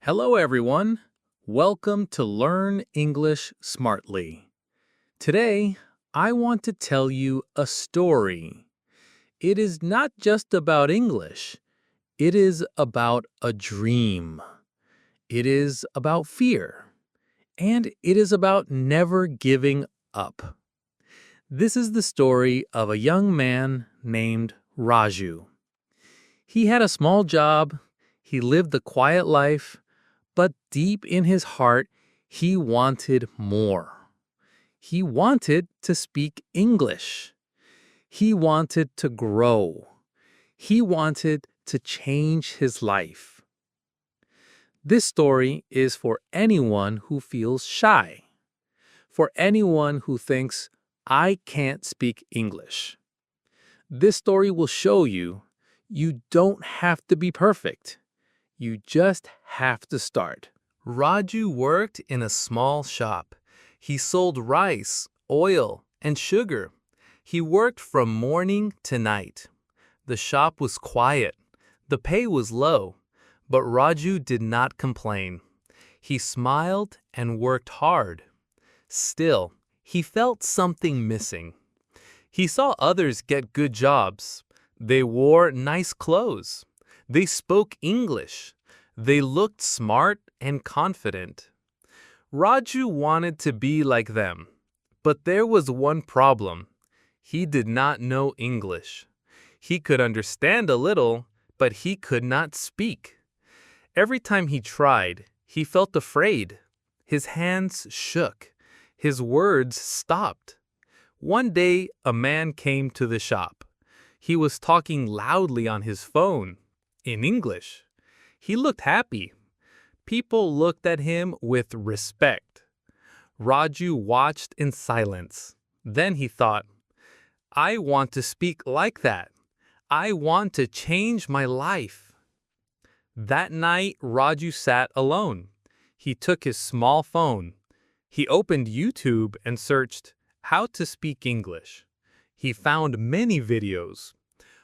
Hello, everyone. Welcome to Learn English Smartly. Today, I want to tell you a story. It is not just about English, it is about a dream. It is about fear. And it is about never giving up. This is the story of a young man named Raju. He had a small job, he lived a quiet life, but deep in his heart, he wanted more. He wanted to speak English. He wanted to grow. He wanted to change his life. This story is for anyone who feels shy, for anyone who thinks, I can't speak English. This story will show you you don't have to be perfect. You just have to start. Raju worked in a small shop. He sold rice, oil, and sugar. He worked from morning to night. The shop was quiet. The pay was low, but Raju did not complain. He smiled and worked hard. Still, he felt something missing. He saw others get good jobs. They wore nice clothes. They spoke English. They looked smart and confident. Raju wanted to be like them, but there was one problem. He did not know English. He could understand a little, but he could not speak. Every time he tried, he felt afraid. His hands shook. His words stopped. One day, a man came to the shop. He was talking loudly on his phone, in English. He looked happy. People looked at him with respect. Raju watched in silence. Then he thought, I want to speak like that. I want to change my life. That night, Raju sat alone. He took his small phone. He opened YouTube and searched how to speak English. He found many videos.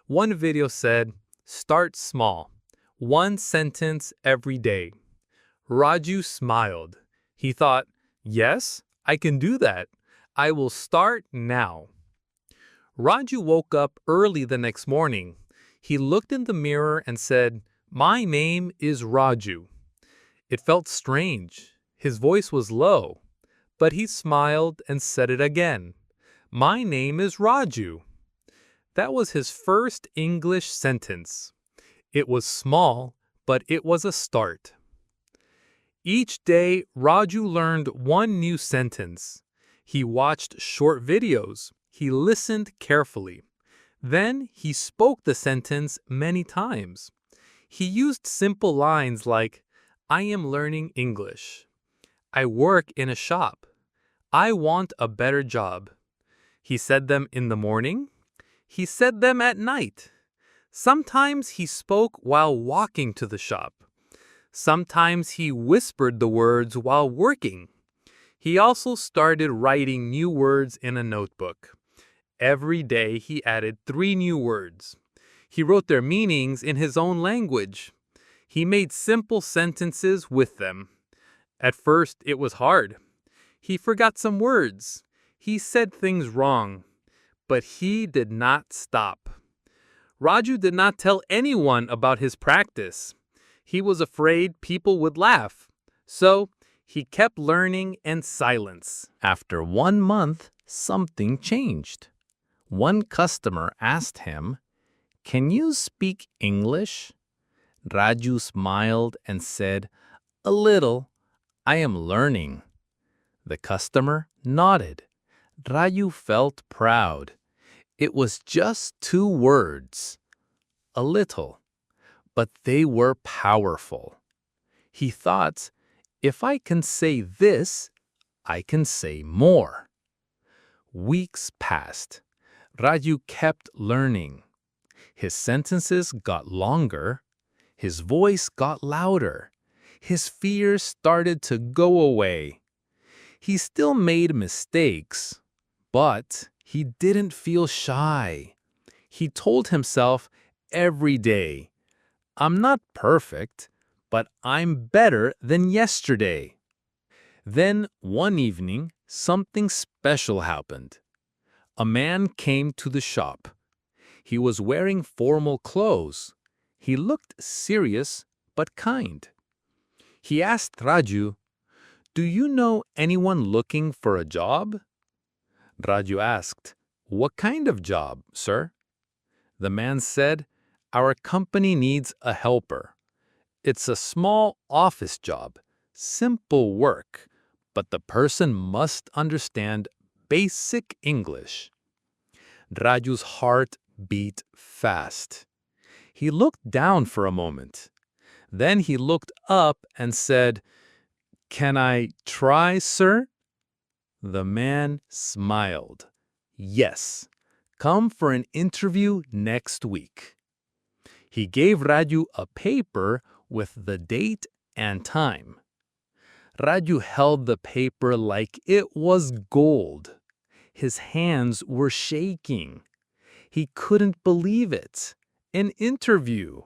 One video said, start small. One sentence every day. Raju smiled. He thought, yes, I can do that. I will start now. Raju woke up early the next morning. He looked in the mirror and said, my name is Raju. It felt strange. His voice was low, but he smiled and said it again. My name is Raju. That was his first English sentence. It was small, but it was a start. Each day, Raju learned one new sentence. He watched short videos. He listened carefully. Then he spoke the sentence many times. He used simple lines like, I am learning English. I work in a shop. I want a better job. He said them in the morning. He said them at night. Sometimes he spoke while walking to the shop. Sometimes he whispered the words while working. He also started writing new words in a notebook. Every day he added 3 new words. He wrote their meanings in his own language. He made simple sentences with them. At first it was hard. He forgot some words. He said things wrong. But he did not stop. Raju did not tell anyone about his practice. He was afraid people would laugh. So he kept learning in silence. After 1 month, something changed. One customer asked him, can you speak English? Raju smiled and said, a little. I am learning. The customer nodded. Raju felt proud. It was just 2 words, a little, but they were powerful. He thought, if I can say this, I can say more. Weeks passed. Raju kept learning. His sentences got longer. His voice got louder. His fears started to go away. He still made mistakes, but he didn't feel shy. He told himself every day, I'm not perfect, but I'm better than yesterday. Then, one evening, something special happened. A man came to the shop. He was wearing formal clothes. He looked serious but kind. He asked Raju, "Do you know anyone looking for a job?" Raju asked, "What kind of job, sir?" The man said, "Our company needs a helper. It's a small office job, simple work, but the person must understand basic English." Raju's heart beat fast. He looked down for a moment. Then he looked up and said, "Can I try, sir?" The man smiled. "Yes, come for an interview next week." He gave Raju a paper with the date and time. Raju held the paper like it was gold. His hands were shaking. He couldn't believe it. An interview.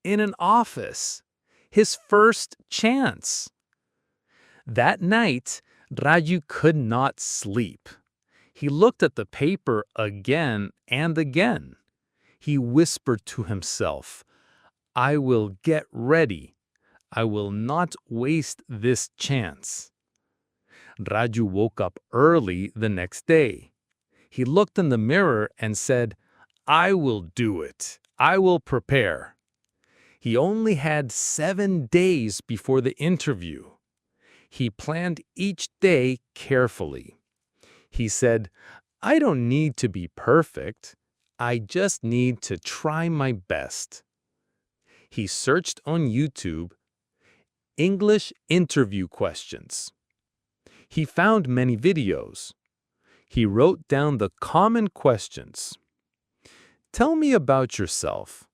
In an office. His first chance. That night, Raju could not sleep. He looked at the paper again and again. He whispered to himself, "I will get ready. I will not waste this chance." Raju woke up early the next day. He looked in the mirror and said, "I will do it. I will prepare." He only had 7 days before the interview. He planned each day carefully. He said, "I don't need to be perfect. I just need to try my best." He searched on YouTube, "English interview questions." He found many videos. He wrote down the common questions. "Tell me about yourself."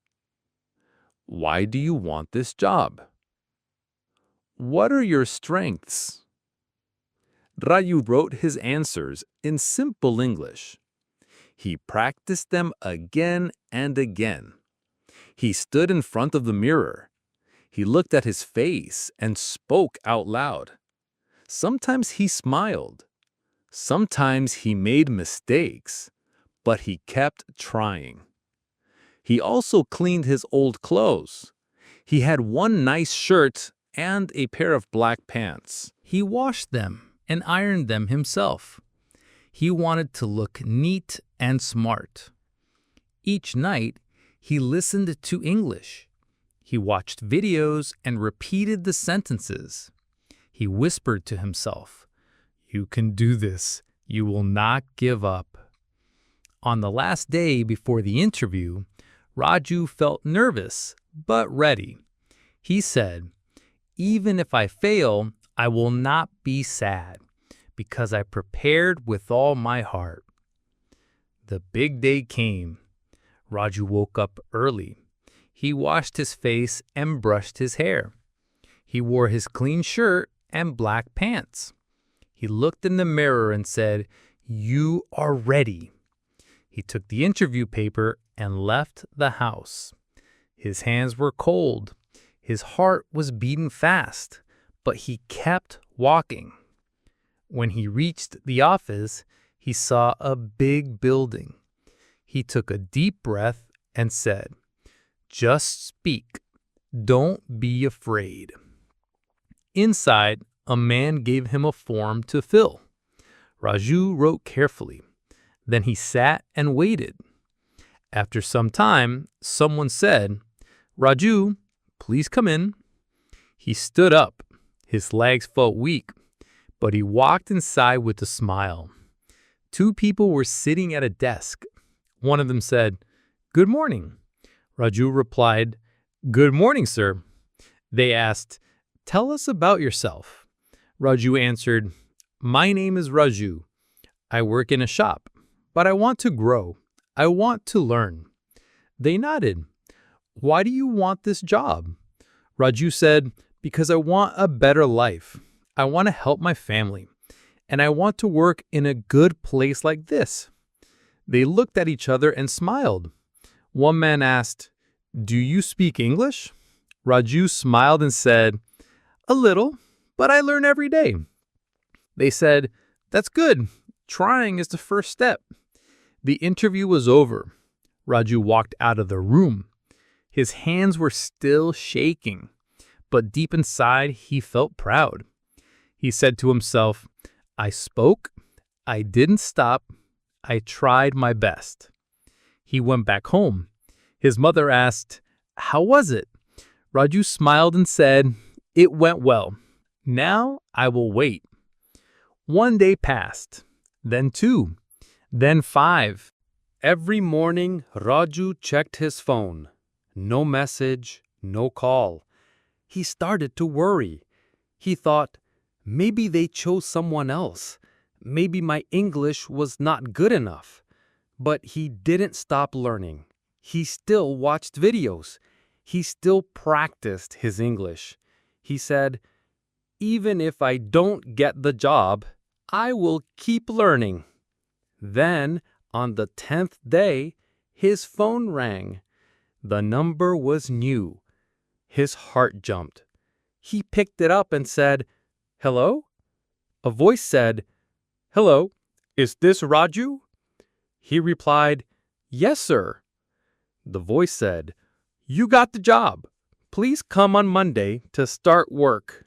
"Why do you want this job?" "What are your strengths?" Raju wrote his answers in simple English. He practiced them again and again. He stood in front of the mirror. He looked at his face and spoke out loud. Sometimes he smiled. Sometimes he made mistakes, but he kept trying. He also cleaned his old clothes. He had one nice shirt and a pair of black pants. He washed them and ironed them himself. He wanted to look neat and smart. Each night, he listened to English. He watched videos and repeated the sentences. He whispered to himself, "You can do this. You will not give up." On the last day before the interview, Raju felt nervous but ready. He said, "Even if I fail, I will not be sad, because I prepared with all my heart." The big day came. Raju woke up early. He washed his face and brushed his hair. He wore his clean shirt and black pants. He looked in the mirror and said, "You are ready." He took the interview paper and left the house. His hands were cold. His heart was beating fast, but he kept walking. When he reached the office, he saw a big building. He took a deep breath and said, "Just speak. Don't be afraid." Inside, a man gave him a form to fill. Raju wrote carefully. Then he sat and waited. After some time, someone said, "Raju, please come in." He stood up. His legs felt weak, but he walked inside with a smile. 2 people were sitting at a desk. One of them said, "Good morning." Raju replied, "Good morning, sir." They asked, "Tell us about yourself." Raju answered, "My name is Raju. I work in a shop, but I want to grow. I want to learn." They nodded. "Why do you want this job?" Raju said, "Because I want a better life. I want to help my family, and I want to work in a good place like this." They looked at each other and smiled. One man asked, "Do you speak English?" Raju smiled and said, "A little, but I learn every day." They said, "That's good. Trying is the first step." The interview was over. Raju walked out of the room. His hands were still shaking, but deep inside he felt proud. He said to himself, "I spoke, I didn't stop, I tried my best." He went back home. His mother asked, "How was it?" Raju smiled and said, "It went well. Now I will wait." One day passed, then 2, then 5. Every morning, Raju checked his phone. No message, no call. He started to worry. He thought, maybe they chose someone else. Maybe my English was not good enough. But he didn't stop learning. He still watched videos. He still practiced his English. He said, "Even if I don't get the job, I will keep learning." Then, on the 10th day, his phone rang. The number was new. His heart jumped. He picked it up and said, "Hello?" A voice said, "Hello, is this Raju?" He replied, "Yes, sir." The voice said, "You got the job. Please come on Monday to start work."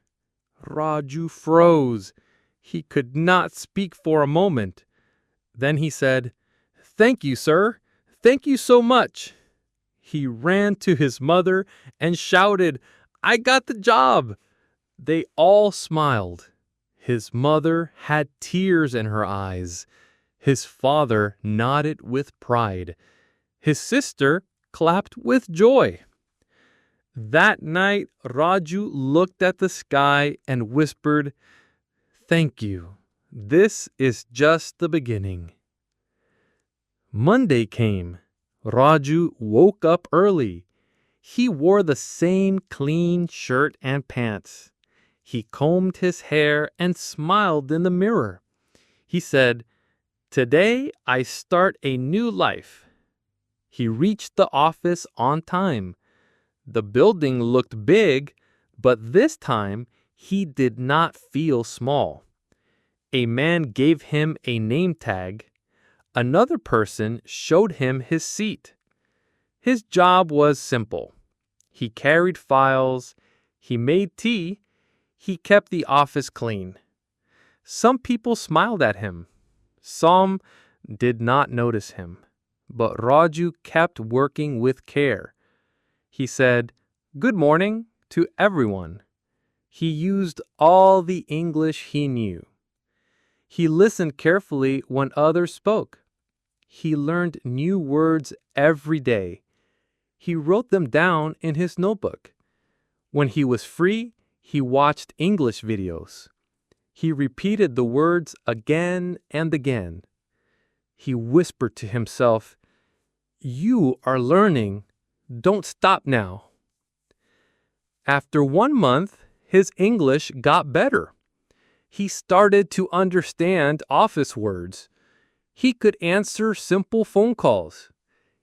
Raju froze. He could not speak for a moment. Then he said, "Thank you, sir. Thank you so much." He ran to his mother and shouted, "I got the job." They all smiled. His mother had tears in her eyes. His father nodded with pride. His sister clapped with joy. That night, Raju looked at the sky and whispered, "Thank you. This is just the beginning." Monday came. Raju woke up early. He wore the same clean shirt and pants. He combed his hair and smiled in the mirror. He said, "Today I start a new life." He reached the office on time. The building looked big, but this time he did not feel small. A man gave him a name tag. Another person showed him his seat. His job was simple. He carried files, he made tea, he kept the office clean. Some people smiled at him. Some did not notice him. But Raju kept working with care. He said, "Good morning" to everyone. He used all the English he knew. He listened carefully when others spoke. He learned new words every day. He wrote them down in his notebook. When he was free, he watched English videos. He repeated the words again and again. He whispered to himself, "You are learning. Don't stop now." After 1 month, his English got better. He started to understand office words. He could answer simple phone calls.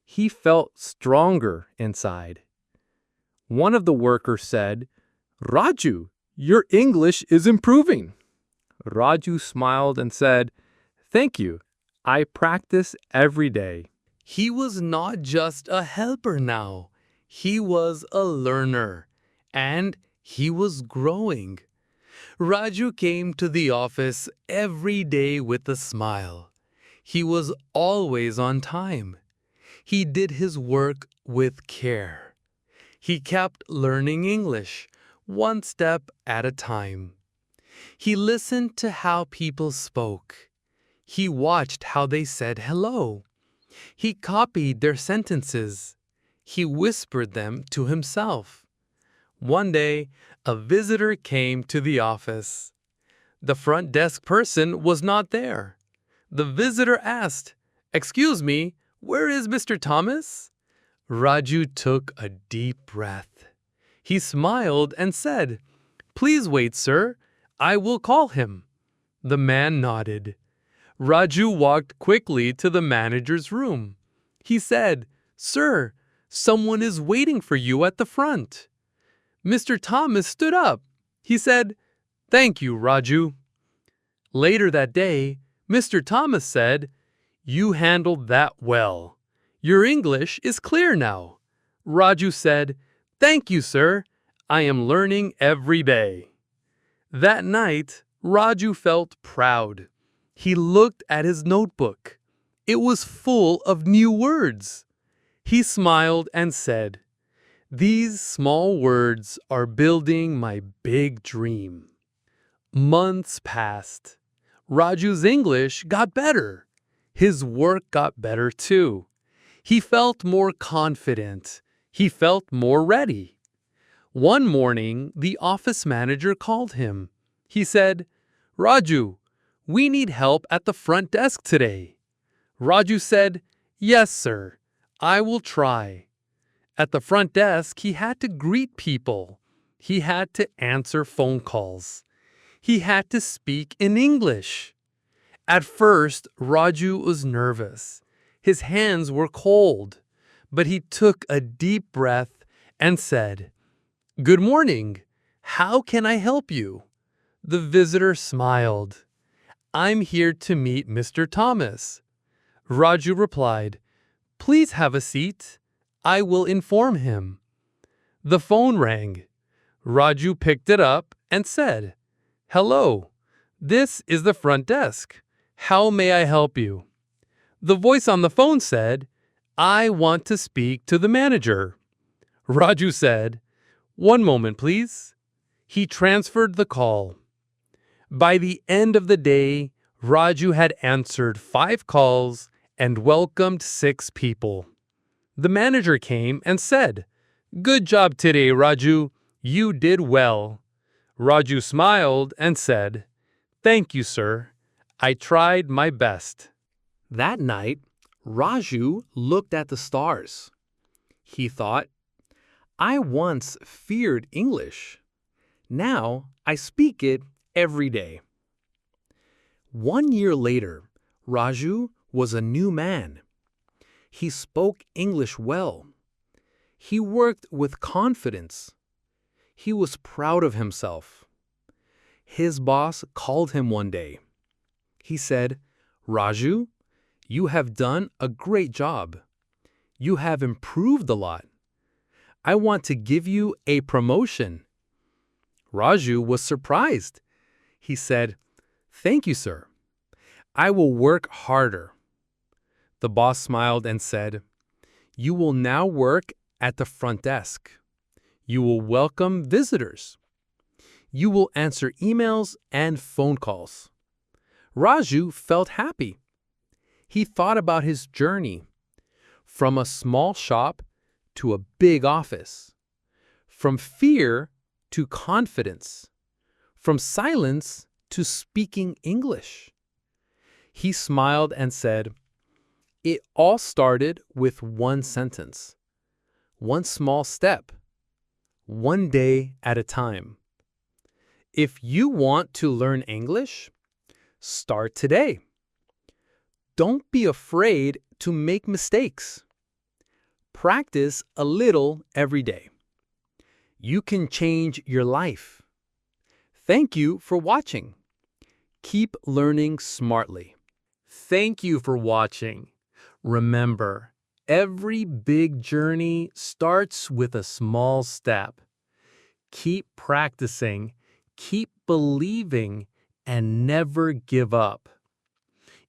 He felt stronger inside. One of the workers said, "Raju, your English is improving." Raju smiled and said, "Thank you. I practice every day." He was not just a helper now. He was a learner, and he was growing. Raju came to the office every day with a smile. He was always on time. He did his work with care. He kept learning English, one step at a time. He listened to how people spoke. He watched how they said hello. He copied their sentences. He whispered them to himself. One day, a visitor came to the office. The front desk person was not there. The visitor asked, "Excuse me, where is Mr. Thomas?" Raju took a deep breath. He smiled and said, "Please wait, sir. I will call him." The man nodded. Raju walked quickly to the manager's room. He said, "Sir, someone is waiting for you at the front." Mr. Thomas stood up. He said, "Thank you, Raju." Later that day, Mr. Thomas said, "You handled that well. Your English is clear now." Raju said, "Thank you, sir. I am learning every day." That night, Raju felt proud. He looked at his notebook. It was full of new words. He smiled and said, "These small words are building my big dream." Months passed. Raju's English got better. His work got better too. He felt more confident. He felt more ready. One morning, the office manager called him. He said, "Raju, we need help at the front desk today." Raju said, "Yes, sir. I will try." At the front desk, he had to greet people. He had to answer phone calls. He had to speak in English. At first, Raju was nervous. His hands were cold, but he took a deep breath and said, "Good morning. How can I help you?" The visitor smiled. "I'm here to meet Mr. Thomas." Raju replied, "Please have a seat. I will inform him." The phone rang. Raju picked it up and said, "Hello, this is the front desk. How may I help you?" The voice on the phone said, "I want to speak to the manager." Raju said, "One moment, please." He transferred the call. By the end of the day, Raju had answered 5 calls and welcomed 6 people. The manager came and said, "Good job today, Raju. You did well." Raju smiled and said, "Thank you, sir. I tried my best." That night, Raju looked at the stars. He thought, "I once feared English. Now I speak it every day." 1 year later, Raju was a new man. He spoke English well. He worked with confidence. He was proud of himself. His boss called him one day. He said, "Raju, you have done a great job. You have improved a lot. I want to give you a promotion." Raju was surprised. He said, "Thank you, sir. I will work harder." The boss smiled and said, "You will now work at the front desk. You will welcome visitors. You will answer emails and phone calls." Raju felt happy. He thought about his journey from a small shop to a big office, from fear to confidence, from silence to speaking English. He smiled and said, "It all started with one sentence, one small step, one day at a time." If you want to learn English, start today. Don't be afraid to make mistakes. Practice a little every day. You can change your life. Thank you for watching. Keep learning smartly. Thank you for watching. Remember, every big journey starts with a small step. Keep practicing, keep believing, and never give up.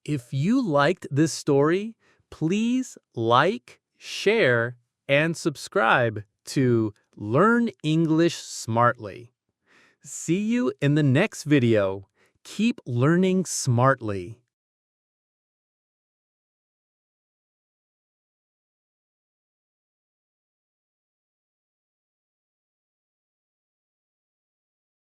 If you liked this story, please like, share, and subscribe to Learn English Smartly. See you in the next video. Keep learning smartly.